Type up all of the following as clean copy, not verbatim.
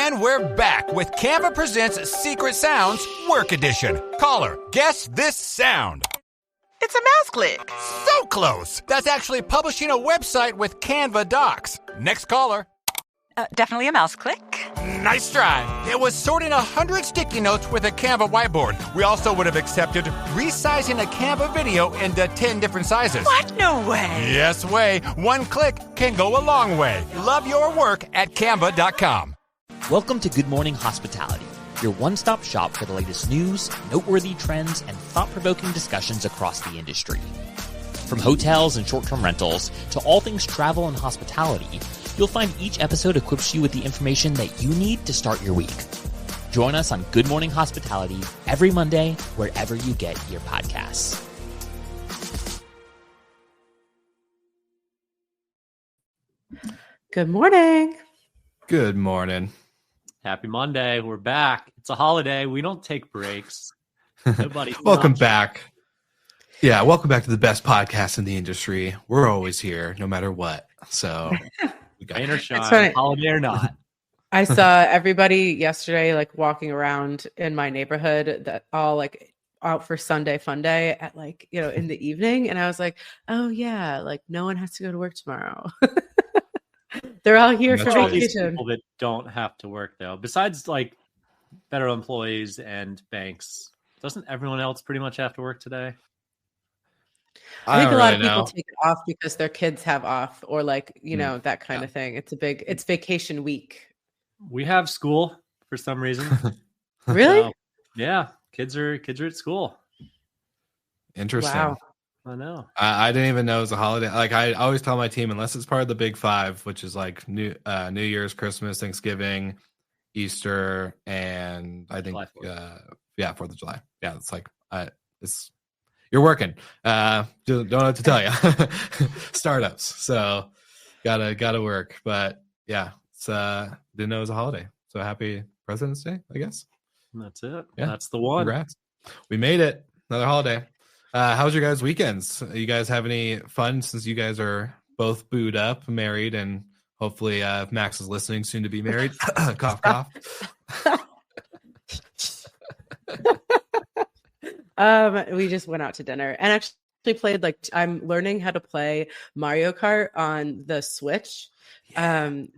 And we're back with Canva Presents Secret Sounds Work Edition. Caller, guess this sound. It's a mouse click. So close. That's actually publishing a website with Canva Docs. Next caller. Definitely a mouse click. Nice try. It was sorting 100 sticky notes with a Canva whiteboard. We also would have accepted resizing a Canva video into 10 different sizes. What? No way. Yes way. One click can go a long way. Love your work at canva.com. Welcome to Good Morning Hospitality, your one-stop shop for the latest news, noteworthy trends, and thought-provoking discussions across the industry. From hotels and short-term rentals to all things travel and hospitality, you'll find each episode equips you with the information that you need to start your week. Join us on Good Morning Hospitality every Monday, wherever you get your podcasts. Good morning. Good morning. Happy Monday. We're back. It's a holiday. We don't take breaks. Nobody's Welcome back. Yeah, welcome back to the best podcast in the industry. We're always here, no matter what. So, rain or shine, holiday or not. I saw everybody yesterday, like walking around in my neighborhood, that all like out for Sunday fun day at like, you know, in the evening, and I was like, oh yeah, like no one has to go to work tomorrow. They're all here for all these vacation. people that don't have to work though, besides like federal employees and banks, doesn't everyone else pretty much have to work today? I think a lot of people take it off because their kids have off, or like, you know, that kind of thing. It's vacation week. We have school for some reason. Really? Yeah, kids are at school. Interesting. Wow. I know. I didn't even know it was a holiday. Like I always tell my team, unless it's part of the Big Five, which is like New Year's, Christmas, Thanksgiving, Easter, and I think 4th of July. Yeah, it's like it's you're working. Don't know what to tell you. Startups, so gotta work. But yeah, it's didn't know it was a holiday. So happy President's Day, I guess. That's it. Yeah, that's the one. Congrats. We made it. Another holiday. How's your guys' weekends? You guys have any fun since you guys are both booed up, married, and hopefully if Max is listening, soon to be married. Cough, cough. We just went out to dinner and actually played, like, I'm learning how to play Mario Kart on the Switch.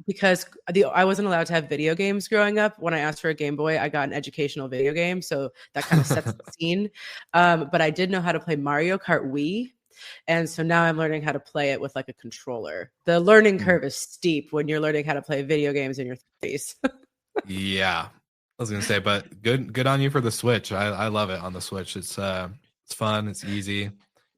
Because I wasn't allowed to have video games growing up. When I asked for a Game Boy, I got an educational video game, so that kind of sets the scene. But I did know how to play Mario Kart Wii, and so now I'm learning how to play it with like a controller. The learning curve is steep when you're learning how to play video games in your 30s. Yeah, I was gonna say, but good on you for the Switch. I love it on the Switch. It's fun. It's easy.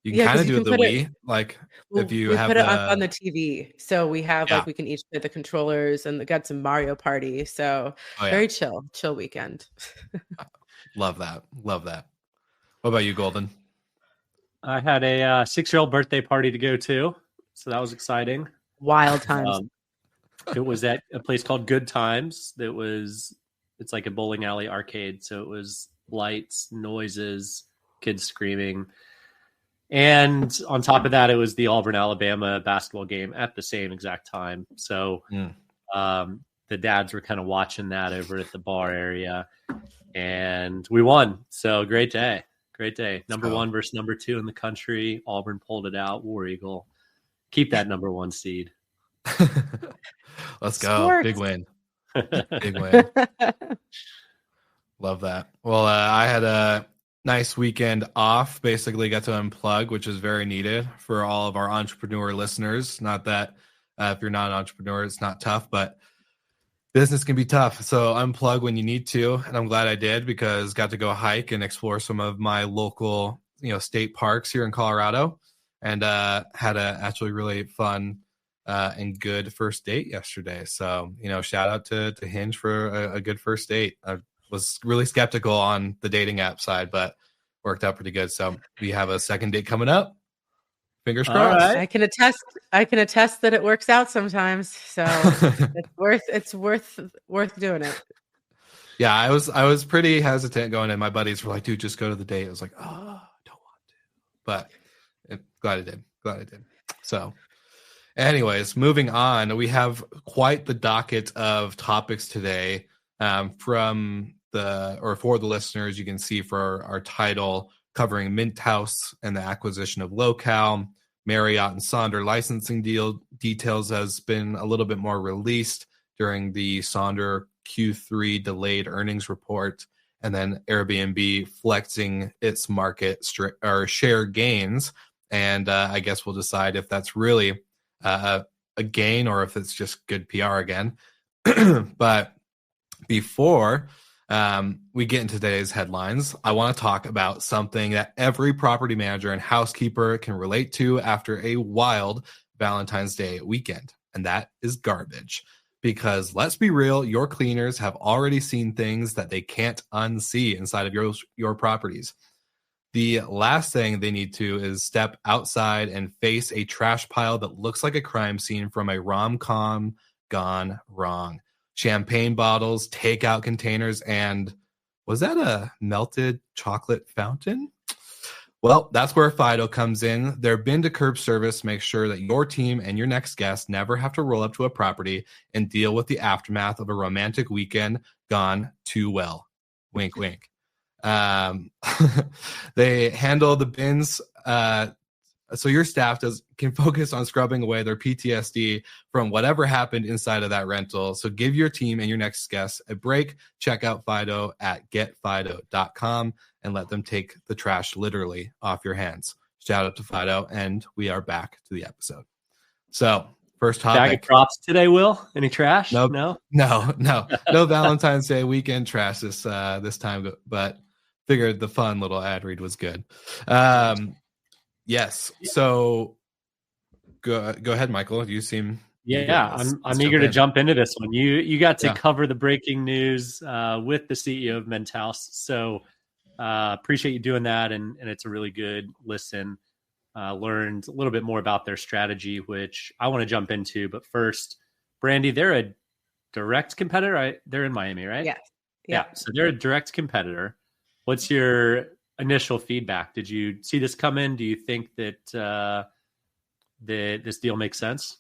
You can kind of do it the Wii, like if you have put it on the TV. So we have like we can each play the controllers, and got some Mario Party. So very chill weekend. Love that. What about you, Golden? I had a 6-year-old birthday party to go to, so that was exciting. Wild times. It was at a place called Good Times. It's like a bowling alley arcade. So it was lights, noises, kids screaming. And on top of that, it was the Auburn, Alabama basketball game at the same exact time. So the dads were kind of watching that over at the bar area, and we won. So great day. Number one versus number 2 in the country. Auburn pulled it out. War Eagle. Keep that number 1 seed. Let's go. Sports. Big win. Big win. Love that. Well, I had a nice weekend off. Basically got to unplug, which is very needed for all of our entrepreneur listeners. Not that if you're not an entrepreneur, it's not tough, but business can be tough. So unplug when you need to. And I'm glad I did, because got to go hike and explore some of my local, state parks here in Colorado, and had a actually really fun and good first date yesterday. So, shout out to Hinge for a good first date. I was really skeptical on the dating app side, but worked out pretty good. So we have a second date coming up. Fingers crossed. Right. I can attest that it works out sometimes. So it's worth doing it. Yeah, I was pretty hesitant going in. My buddies were like, dude, just go to the date. I was like, oh, I don't want to. But glad I did. So anyways, moving on. We have quite the docket of topics today. For the listeners, you can see for our title covering Mint House and the acquisition of Locale, Marriott and Sonder licensing deal details has been a little bit more released during the Sonder Q3 delayed earnings report, and then Airbnb flexing its market share gains. And I guess we'll decide if that's really a gain or if it's just good PR again. But before we get into today's headlines, I want to talk about something that every property manager and housekeeper can relate to after a wild Valentine's Day weekend, and that is garbage. Because let's be real, your cleaners have already seen things that they can't unsee inside of your properties. The last thing they need to is step outside and face a trash pile that looks like a crime scene from a rom-com gone wrong. Champagne bottles, takeout containers, and was that a melted chocolate fountain? Well, that's where Fido comes in. Their bin to curb service makes sure that your team and your next guest never have to roll up to a property and deal with the aftermath of a romantic weekend gone too well. Wink, wink. They handle the bins so your staff can focus on scrubbing away their PTSD from whatever happened inside of that rental. So give your team and your next guest a break. Check out Fido at getfido.com and let them take the trash literally off your hands. Shout out to Fido, and we are back to the episode. So first topic. Bag of props today, Will? Any trash? Nope. No. No Valentine's Day weekend trash this time, but figured the fun little ad read was good. Yes. So go ahead, Michael. You seem I'm eager to jump into this one. You got to cover the breaking news with the CEO of Mint House. So appreciate you doing that, and it's a really good listen. Learned a little bit more about their strategy, which I want to jump into. But first, Brandy, they're a direct competitor. They're in Miami, right? Yes. Yeah. So they're a direct competitor. What's your initial feedback? Did you see this come in? Do you think that this deal makes sense?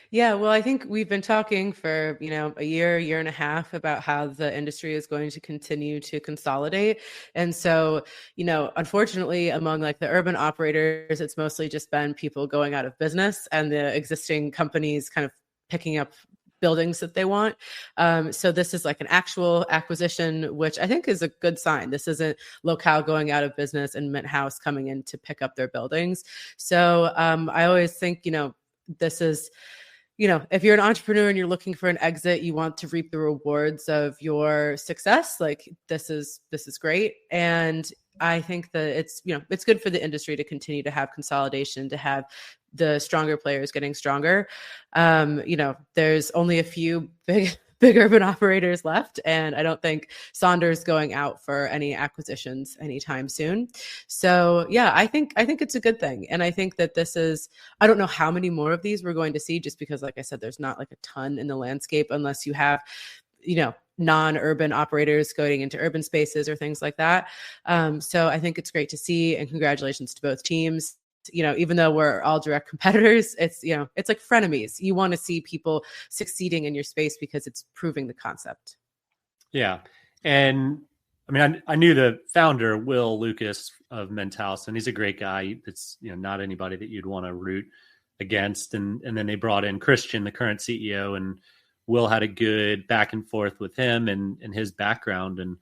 Yeah, well, I think we've been talking for, a year and a half about how the industry is going to continue to consolidate. And so, unfortunately, among like the urban operators, it's mostly just been people going out of business and the existing companies kind of picking up buildings that they want. So this is like an actual acquisition, which I think is a good sign. This isn't Locale going out of business and Mint House coming in to pick up their buildings. So I always think, this is, if you're an entrepreneur and you're looking for an exit, you want to reap the rewards of your success. Like this is great. And I think that it's good for the industry to continue to have consolidation, to have the stronger players getting stronger. There's only a few big urban operators left, and I don't think Sonder's going out for any acquisitions anytime soon. So yeah, I think it's a good thing. And I think that I don't know how many more of these we're going to see, just because, like I said, there's not like a ton in the landscape unless you have, non-urban operators going into urban spaces or things like that. So I think it's great to see, and congratulations to both teams. Even though we're all direct competitors, it's like frenemies. You want to see people succeeding in your space because it's proving the concept. Yeah. And I mean, I knew the founder, Will Lucas of Mint House, and he's a great guy. It's, not anybody that you'd want to root against. And then they brought in Christian, the current CEO, and Will had a good back and forth with him and his background. And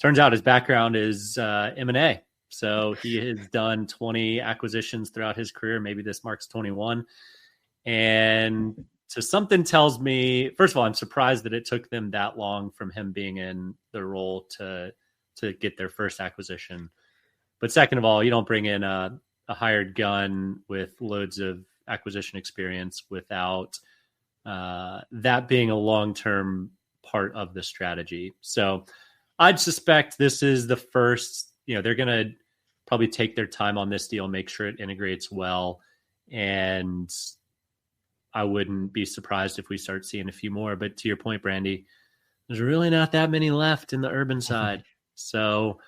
turns out his background is M&A. So he has done 20 acquisitions throughout his career. Maybe this marks 21. And so something tells me, first of all, I'm surprised that it took them that long from him being in the role to get their first acquisition. But second of all, you don't bring in a hired gun with loads of acquisition experience without that being a long-term part of the strategy. So I'd suspect this is the first, they're going to probably take their time on this deal, make sure it integrates well. And I wouldn't be surprised if we start seeing a few more. But to your point, Brandy, there's really not that many left in the urban side. So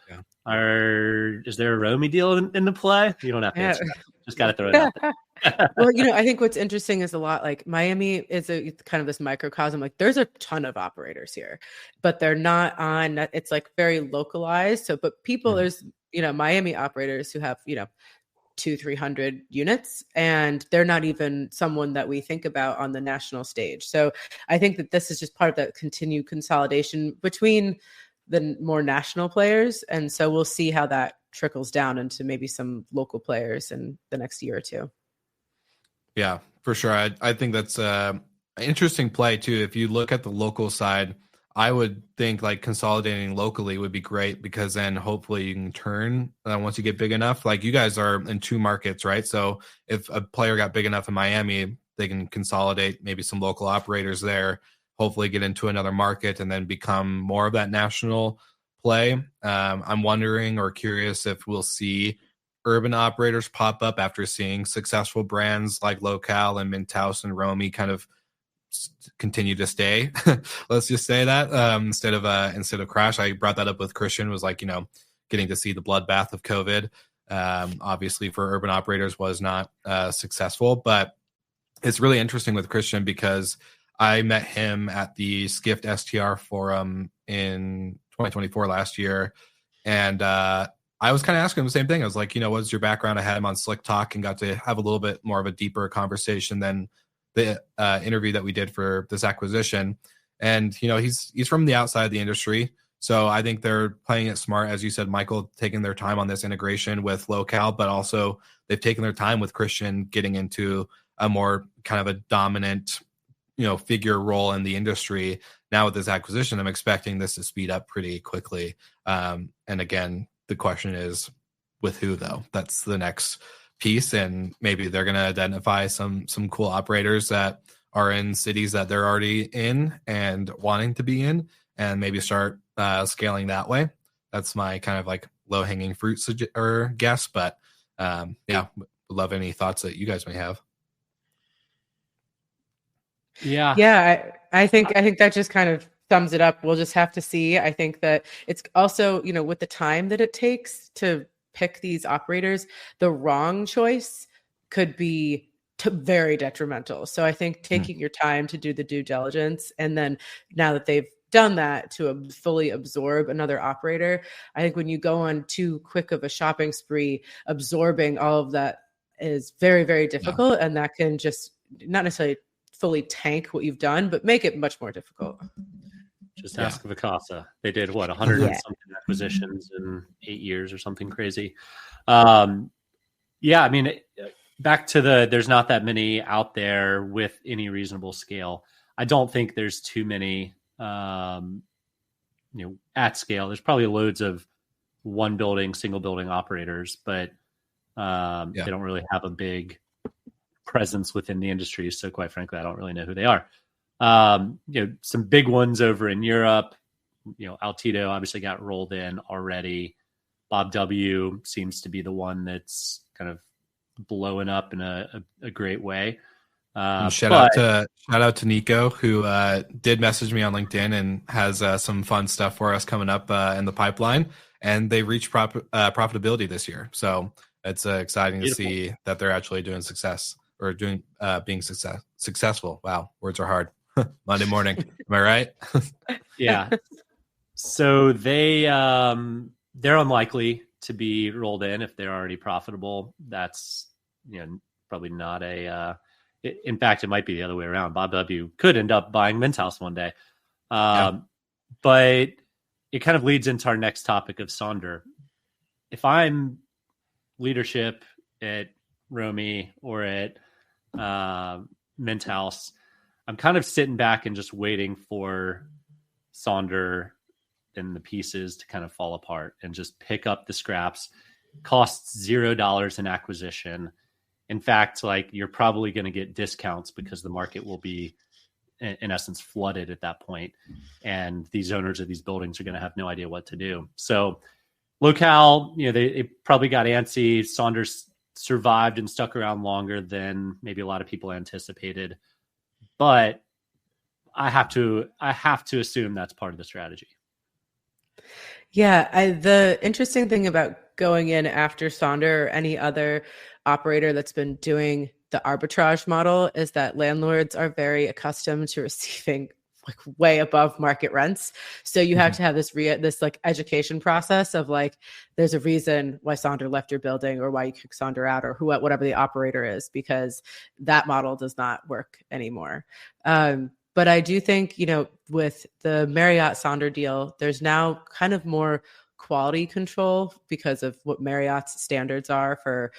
is there a Romy deal in the play? You don't have to answer that. Just got to throw it out there. Well, I think what's interesting is a lot like Miami is it's kind of this microcosm. Like there's a ton of operators here, but they're not on, it's like very localized. So, but people, there's, Miami operators who have, 200-300 units, and they're not even someone that we think about on the national stage. So I think that this is just part of that continued consolidation between the more national players. And so we'll see how that trickles down into maybe some local players in the next year or two. Yeah, for sure. I think that's an interesting play too. If you look at the local side, I would think like consolidating locally would be great, because then hopefully you can turn once you get big enough. Like you guys are in 2 markets, right? So if a player got big enough in Miami, they can consolidate maybe some local operators there, hopefully get into another market and then become more of that national play. I'm wondering or curious if we'll see urban operators pop up after seeing successful brands like Locale and Minthouse and Romy kind of continue to stay. Let's just say that instead of crash. I brought that up with Christian, was like, getting to see the bloodbath of COVID, obviously for urban operators was not successful, but it's really interesting with Christian because I met him at the Skift STR forum in 2024 last year. And I was kind of asking him the same thing. I was like, what's your background? I had him on Slick Talk and got to have a little bit more of a deeper conversation than the interview that we did for this acquisition. And, he's from the outside of the industry. So I think they're playing it smart, as you said, Michael, taking their time on this integration with Locale, but also they've taken their time with Christian getting into a more kind of a dominant, figure role in the industry. Now with this acquisition, I'm expecting this to speed up pretty quickly. And again, the question is with who, though? That's the next piece. And maybe they're going to identify some cool operators that are in cities that they're already in and wanting to be in, and maybe start scaling that way. That's my kind of like low-hanging fruit or guess. But would love any thoughts that you guys may have. Yeah, I think that just kind of sums it up. We'll just have to see. I think that it's also, with the time that it takes to pick these operators, the wrong choice could be very detrimental. So I think taking your time to do the due diligence, and then now that they've done that, to fully absorb another operator, I think when you go on too quick of a shopping spree, absorbing all of that is very, very difficult. And that can just not necessarily fully tank what you've done, but make it much more difficult. Just ask Vacasa. They did 100 and something acquisitions in 8 years or something crazy. I mean, back to there's not that many out there with any reasonable scale. I don't think there's too many, at scale. There's probably loads of single building operators, but they don't really have a big presence within the industry. So quite frankly, I don't really know who they are. Some big ones over in Europe, Altito obviously got rolled in already. Bob W seems to be the one that's kind of blowing up in a great way. Shout out to Nico, who did message me on LinkedIn and has some fun stuff for us coming up in the pipeline. And they reached profitability this year. So it's exciting to see that they're actually doing success or being successful. Wow, words are hard. Monday morning. Am I right? Yeah. So they're unlikely to be rolled in if they're already profitable. That's probably not in fact, it might be the other way around. Bob W could end up buying Minthouse one day. But it kind of leads into our next topic of Sonder. If I'm leadership at Romy or at Minthouse, I'm kind of sitting back and just waiting for Sonder and the pieces to kind of fall apart and just pick up the scraps. Costs $0 in acquisition. In fact, you're probably going to get discounts because the market will be, in essence, flooded at that point. And these owners of these buildings are going to have no idea what to do. So Locale, they probably got antsy. Saunders survived and stuck around longer than maybe a lot of people anticipated. But I have to assume that's part of the strategy. Yeah, the interesting thing about going in after Sonder or any other operator that's been doing the arbitrage model is that landlords are very accustomed to receiving like way above market rents. So you have to have this like education process of like, there's a reason why Sonder left your building or why you kicked Sonder out or whatever the operator is, because that model does not work anymore. But I do think, with the Marriott Sonder deal, there's now kind of more quality control because of what Marriott's standards are for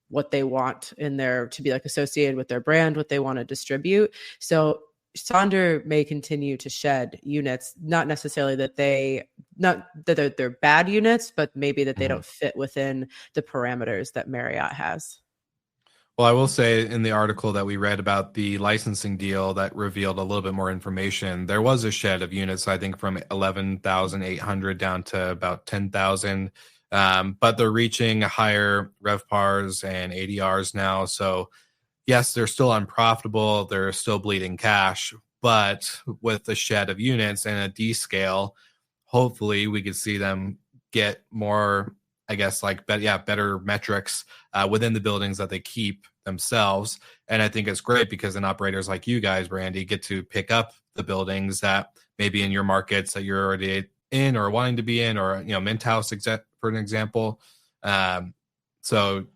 what they want in there to be like associated with their brand, what they want to distribute. So Sonder may continue to shed units, not necessarily that they're bad units, but maybe that they don't fit within the parameters that Marriott has. Well, I will say in the article that we read about the licensing deal that revealed a little bit more information, there was a shed of units, I think from 11,800 down to about 10,000. But they're reaching higher RevPARs and ADRs now. So yes, they're still unprofitable. They're still bleeding cash, but with the shed of units and a D-scale, hopefully we could see them get more, I guess, like, better metrics within the buildings that they keep themselves. And I think it's great because then operators like you guys, Brandy, get to pick up the buildings that maybe in your markets that you're already in or wanting to be in, or, Mint House, for an example. So,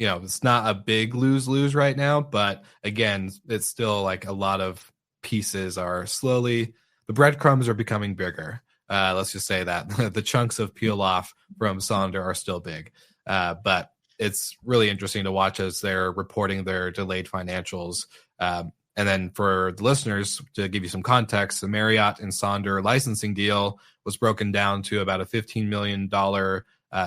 it's not a big lose right now, but again, it's still like a lot of pieces are slowly, the breadcrumbs are becoming bigger. Let's just say that the chunks of peel off from Sonder are still big. But it's really interesting to watch as they're reporting their delayed financials. And then for the listeners, to give you some context, the Marriott and Sonder licensing deal was broken down to about a $15 million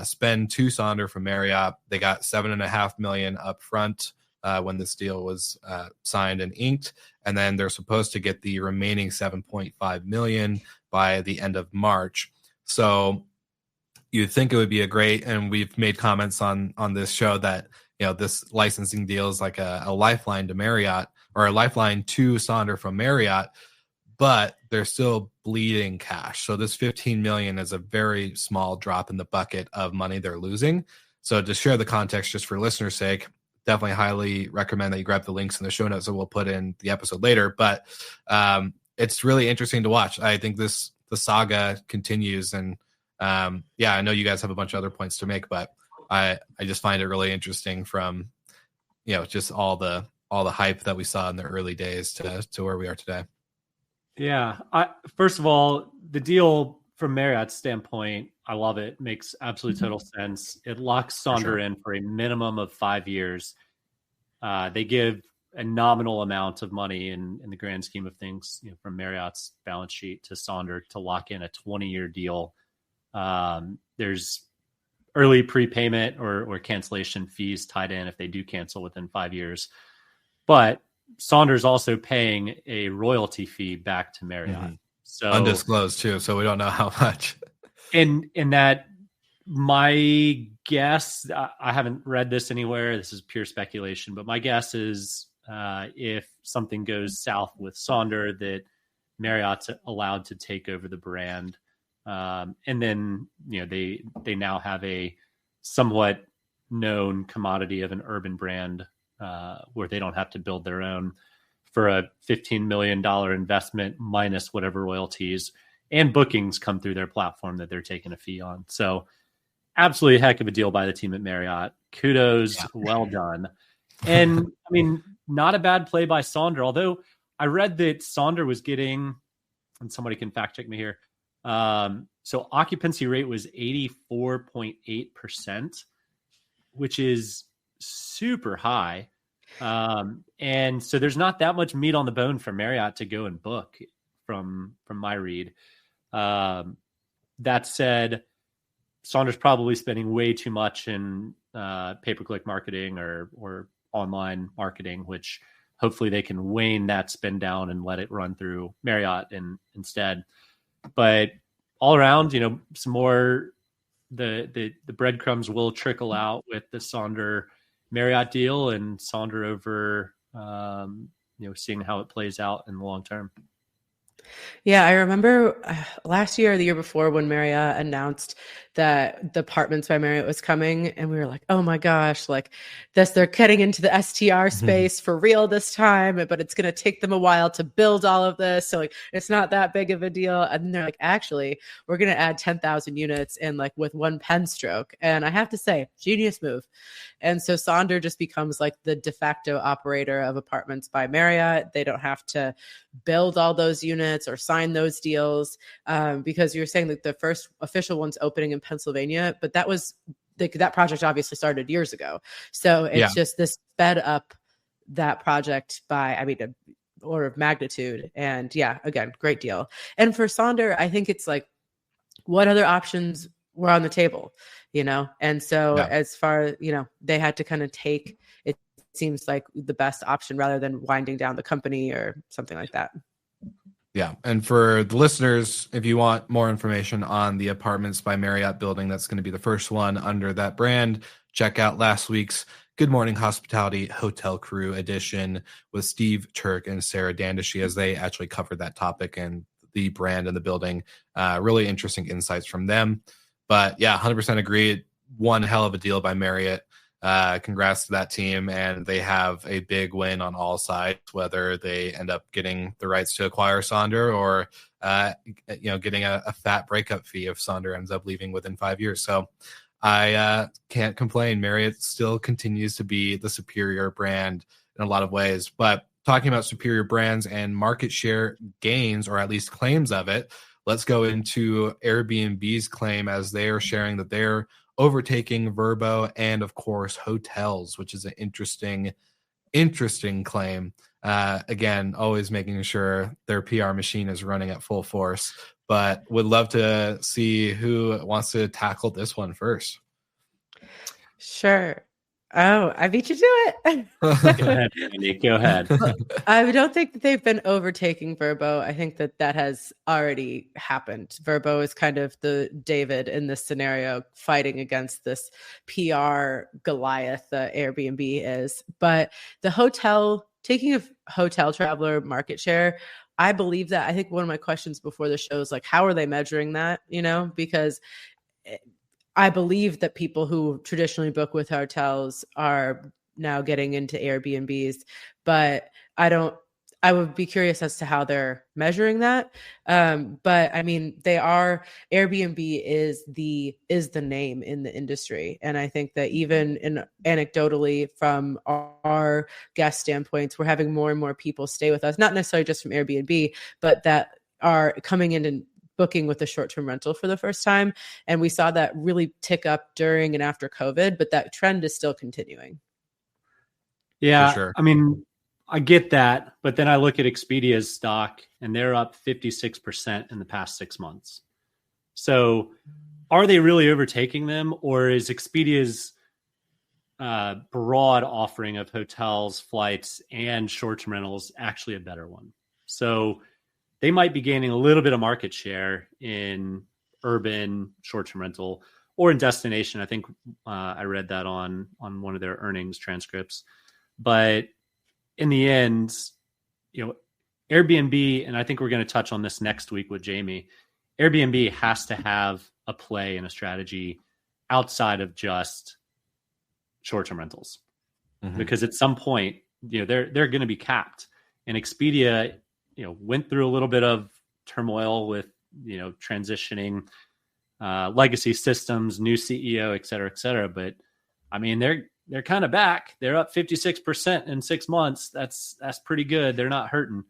spend to Sonder from Marriott. They got $7.5 million up front when this deal was signed and inked, and then they're supposed to get the remaining $7.5 million by the end of March. So you'd think it would be and we've made comments on this show that this licensing deal is like a lifeline to Marriott, or a lifeline to Sonder from Marriott, but they're still bleeding cash. So this $15 million is a very small drop in the bucket of money they're losing. So to share the context, just for listeners' sake, definitely highly recommend that you grab the links in the show notes that we'll put in the episode later. But it's really interesting to watch. I think the saga continues, and I know you guys have a bunch of other points to make, but I just find it really interesting from just all the hype that we saw in the early days to where we are today. Yeah. First of all, the deal from Marriott's standpoint, I love it. Makes absolute total sense. It locks Sonder in for a minimum of 5 years. They give a nominal amount of money in the grand scheme of things, from Marriott's balance sheet to Sonder to lock in a 20-year deal. There's early prepayment or cancellation fees tied in if they do cancel within 5 years. But Sonder's also paying a royalty fee back to Marriott. So undisclosed too, so we don't know how much. In that, my guess, I haven't read this anywhere, this is pure speculation, but my guess is if something goes south with Sonder, that Marriott's allowed to take over the brand. And then, they now have a somewhat known commodity of an urban brand where they don't have to build their own for a $15 million investment minus whatever royalties and bookings come through their platform that they're taking a fee on. So absolutely a heck of a deal by the team at Marriott. Kudos. Yeah. Well done. And I mean, not a bad play by Sonder, although I read that Sonder was getting, and somebody can fact check me here. So occupancy rate was 84.8%, which is super high. And so there's not that much meat on the bone for Marriott to go and book from my read. That said, Sonder's probably spending way too much in pay-per-click marketing or online marketing, which hopefully they can wane that spend down and let it run through Marriott instead. But all around, some more, the breadcrumbs will trickle out with the Sonder Marriott deal and Sonder over, seeing how it plays out in the long term. Yeah, I remember last year or the year before when Marriott announced that the Apartments by Marriott was coming, and we were like, oh my gosh, like they're getting into the STR space for real this time, but it's going to take them a while to build all of this. So like, it's not that big of a deal. And they're like, actually, we're going to add 10,000 units in like with one pen stroke. And I have to say, genius move. And so Sonder just becomes like the de facto operator of Apartments by Marriott. They don't have to build all those units or sign those deals, because you're saying that the first official one's opening in Pennsylvania, but that project obviously started years ago. So it's just this sped up that project by, I mean, an order of magnitude. And yeah, again, great deal. And for Sonder, I think it's like, what other options were on the table, And so as far, they had to kind of take, it seems like the best option rather than winding down the company or something like that. Yeah. And for the listeners, if you want more information on the Apartments by Marriott building, that's going to be the first one under that brand. Check out last week's Good Morning Hospitality Hotel Crew edition with Steve Turk and Sarah Dandishi, as they actually covered that topic and the brand and the building. Really interesting insights from them. But yeah, 100% agree. One hell of a deal by Marriott. Congrats to that team, and they have a big win on all sides, whether they end up getting the rights to acquire Sonder or getting a fat breakup fee if Sonder ends up leaving within 5 years. So I can't complain. Marriott still continues to be the superior brand in a lot of ways. But talking about superior brands and market share gains, or at least claims of it, let's go into Airbnb's claim, as they are sharing that they're overtaking Vrbo and, of course, hotels, which is an interesting claim. Again, always making sure their PR machine is running at full force, but would love to see who wants to tackle this one first. Sure. Oh, I beat you to it. Go ahead, Andy. Go ahead. Well, I don't think that they've been overtaking Vrbo. I think that has already happened. Vrbo is kind of the David in this scenario, fighting against this PR Goliath that Airbnb is. But taking a hotel traveler market share, I believe that. I think one of my questions before the show is like, how are they measuring that? Because I believe that people who traditionally book with hotels are now getting into Airbnbs, but I would be curious as to how they're measuring that. But I mean, Airbnb is the name in the industry. And I think that even anecdotally from our guest standpoints, we're having more and more people stay with us, not necessarily just from Airbnb, but that are coming in and booking with a short-term rental for the first time. And we saw that really tick up during and after COVID, but that trend is still continuing. Yeah. For sure. I mean, I get that, but then I look at Expedia's stock and they're up 56% in the past 6 months. So are they really overtaking them, or is Expedia's broad offering of hotels, flights, and short-term rentals actually a better one? So they might be gaining a little bit of market share in urban short-term rental or in destination. I think I read that on one of their earnings transcripts. But in the end, Airbnb, and I think we're going to touch on this next week with Jamie, Airbnb has to have a play and a strategy outside of just short-term rentals. Mm-hmm. Because at some point, they're going to be capped. And Expedia, went through a little bit of turmoil with, transitioning legacy systems, new CEO, et cetera. But I mean, they're kind of back. They're up 56% in 6 months. That's pretty good. They're not hurting.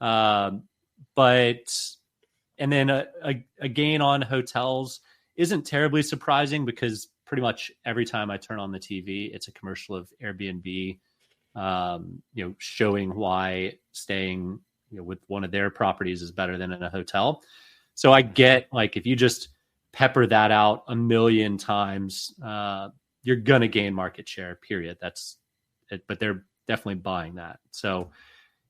And then a gain on hotels isn't terribly surprising, because pretty much every time I turn on the TV, it's a commercial of Airbnb, showing why staying with one of their properties is better than in a hotel. So I get, like, if you just pepper that out a million times, you're going to gain market share, period. That's it. But they're definitely buying that. So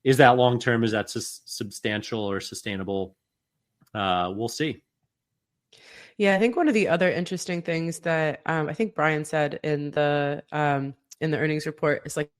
is that long-term? Is that substantial or sustainable? We'll see. Yeah. I think one of the other interesting things that I think Brian said in the earnings report is like,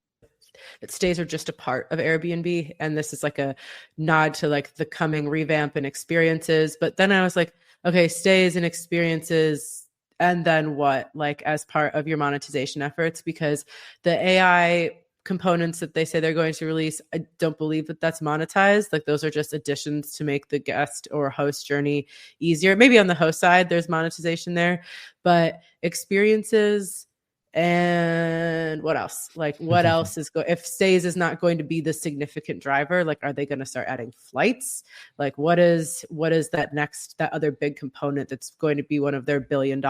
that stays are just a part of Airbnb. And this is like a nod to like the coming revamp and experiences. But then I was like, okay, stays and experiences and then what, like as part of your monetization efforts, because the AI components that they say they're going to release, I don't believe that that's monetized. Like those are just additions to make the guest or host journey easier. Maybe on the host side, there's monetization there, but experiences and what else? Like what else is if stays is not going to be the significant driver, like are they going to start adding flights? Like what is that other big component that's going to be one of their $1 billion,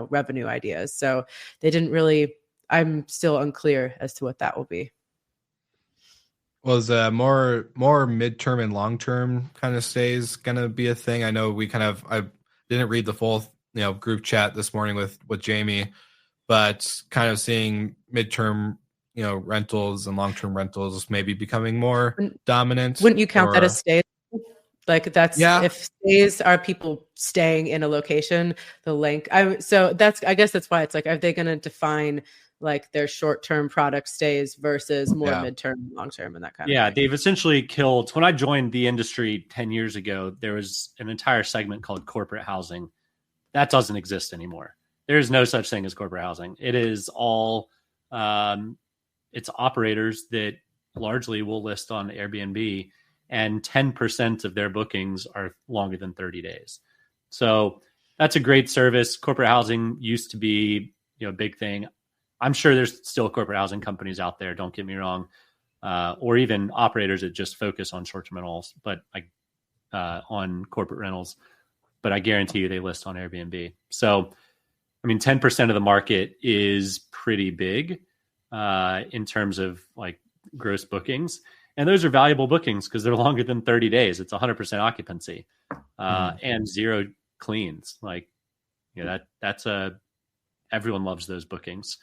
revenue ideas? So they didn't really, I'm still unclear as to what that will be. Was more midterm and long term kind of stays gonna be a thing? I know I didn't read the full group chat this morning with Jamie, but kind of seeing midterm rentals and long term rentals maybe becoming more dominant. Wouldn't you count that as stay? Like that's if stays are people staying in a location, the length. I guess that's why it's like, are they going to define like their short-term product stays versus more midterm, long-term, and that kind of thing? Yeah, they've essentially killed. When I joined the industry 10 years ago, there was an entire segment called corporate housing. That doesn't exist anymore. There's no such thing as corporate housing. It is all, it's operators that largely will list on Airbnb, and 10% of their bookings are longer than 30 days. So that's a great service. Corporate housing used to be, a big thing. I'm sure there's still corporate housing companies out there, don't get me wrong, or even operators that just focus on short-term rentals, but on corporate rentals. But I guarantee you they list on Airbnb. So, 10% of the market is pretty big in terms of like gross bookings. And those are valuable bookings because they're longer than 30 days. It's 100% occupancy and zero cleans. Like, everyone loves those bookings.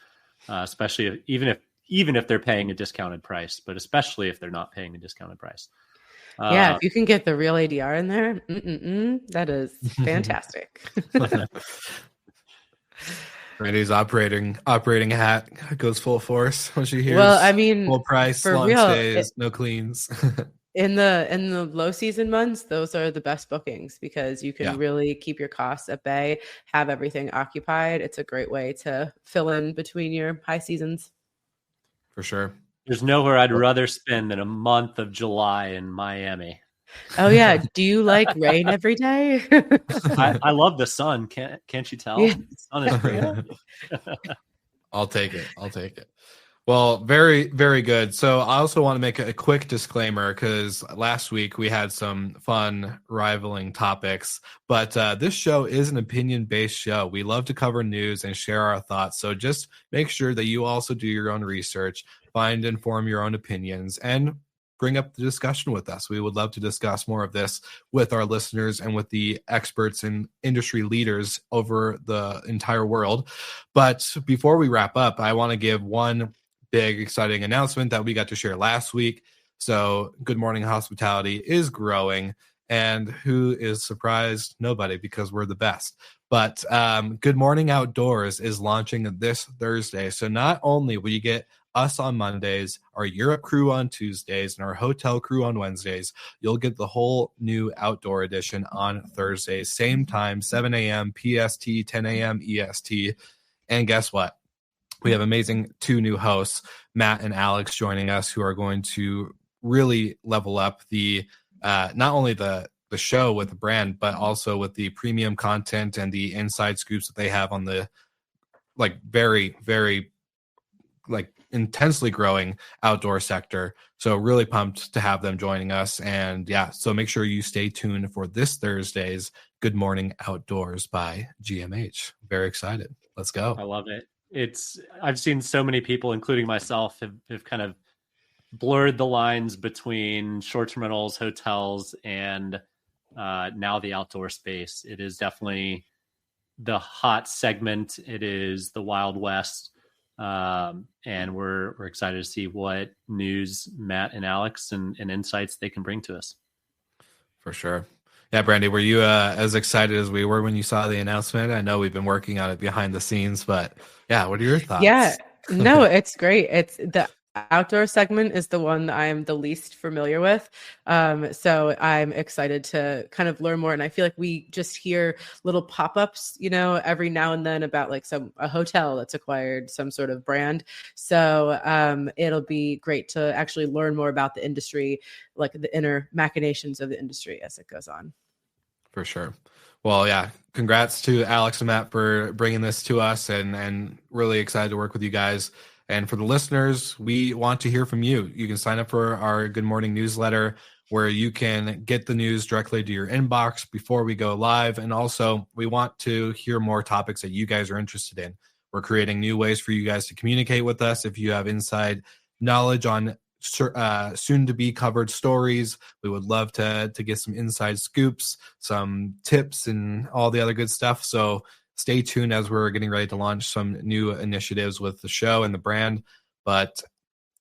Especially even if they're paying a discounted price, but especially if they're not paying a discounted price. If you can get the real ADR in there, that is fantastic. Randy's operating hat goes full force when she hears. Well, full price, for long real, stays, no cleans. In the low season months, those are the best bookings because you can really keep your costs at bay, have everything occupied. It's a great way to fill in between your high seasons. For sure. There's nowhere I'd rather spend than a month of July in Miami. Oh yeah. Do you like rain every day? I love the sun. Can't you tell? Yeah. The sun is great. I'll take it. Well, very, very good. So I also want to make a quick disclaimer because last week we had some fun rivaling topics, but this show is an opinion-based show. We love to cover news and share our thoughts. So just make sure that you also do your own research, find and form your own opinions, and bring up the discussion with us. We would love to discuss more of this with our listeners and with the experts and industry leaders over the entire world. But before we wrap up, I want to give one big exciting announcement that we got to share last week. So Good Morning Hospitality is growing, and who is surprised? Nobody, because we're the best. But Good Morning Outdoors is launching this Thursday. So not only will you get us on Mondays, our Europe crew on Tuesdays, and our hotel crew on Wednesdays, you'll get the whole new outdoor edition on Thursdays, same time, 7 a.m. PST, 10 a.m. EST. And guess what? We have amazing two new hosts, Matt and Alex, joining us, who are going to really level up the not only the show with the brand, but also with the premium content and the inside scoops that they have on the very, very intensely growing outdoor sector. So really pumped to have them joining us. And so make sure you stay tuned for this Thursday's Good Morning Outdoors by GMH. Very excited. Let's go. I love it. I've seen so many people, including myself, have kind of blurred the lines between short-term rentals, hotels, and now the outdoor space. It is definitely the hot segment. It is the Wild West. And we're excited to see what news Matt and Alex and insights they can bring to us. For sure. Yeah, Brandy, were you as excited as we were when you saw the announcement? I know we've been working on it behind the scenes, but what are your thoughts? Yeah, no, it's great. outdoor segment is the one that I am the least familiar with. So I'm excited to kind of learn more. And I feel like we just hear little pop-ups, every now and then about like a hotel that's acquired some sort of brand. So it'll be great to actually learn more about the industry, like the inner machinations of the industry as it goes on. For sure. Well, yeah, congrats to Alex and Matt for bringing this to us, and really excited to work with you guys. And for the listeners, we want to hear from you. You can sign up for our Good Morning newsletter where you can get the news directly to your inbox before we go live. And also, we want to hear more topics that you guys are interested in. We're creating new ways for you guys to communicate with us. If you have inside knowledge on soon to be covered stories, we would love to get some inside scoops, some tips, and all the other good stuff. So stay tuned as we're getting ready to launch some new initiatives with the show and the brand. But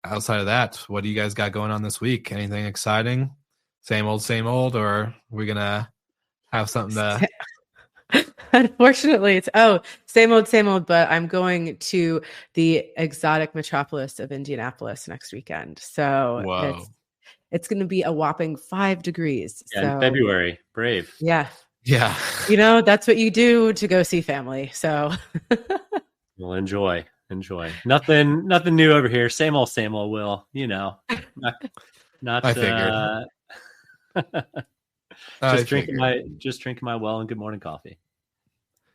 outside of that, what do you guys got going on this week? Anything exciting? Same old, or are we gonna have something to Unfortunately, it's same old, but I'm going to the exotic metropolis of Indianapolis next weekend. So it's going to be a whopping 5 degrees. Yeah, in February. Brave. Yeah. Yeah. That's what you do to go see family. So we'll enjoy. Nothing new over here. Same old, Will. Not I figured. Just drinking my well and good morning coffee.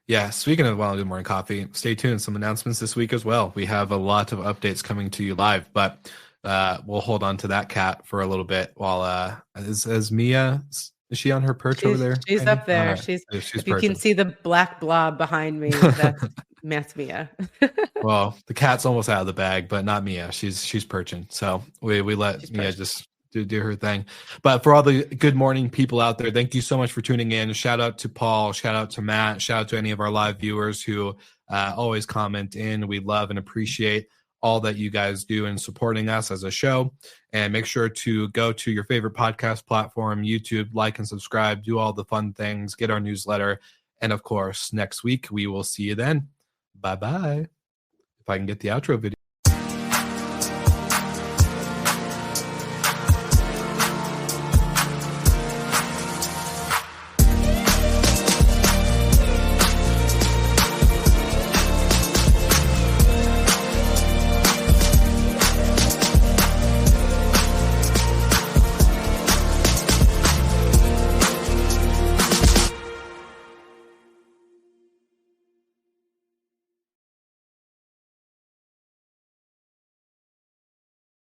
Yeah, speaking of Well and Good Morning Coffee, stay tuned. Some announcements this week as well. We have a lot of updates coming to you live, but we'll hold on to that cat for a little bit while is Mia, is she on her perch over there? She's up there. Right. She's if you can see the black blob behind me, that's Mia. Well, the cat's almost out of the bag, but not Mia. She's perching. So we let Mia just do her thing. But for all the good morning people out there, thank you so much for tuning in. Shout out to Paul, shout out to Matt, shout out to any of our live viewers who always comment in. We love and appreciate all that you guys do in supporting us as a show. And make sure to go to your favorite podcast platform, YouTube, like and subscribe, do all the fun things, get our newsletter. And of course, next week we will see you then. Bye-bye. If I can get the outro video.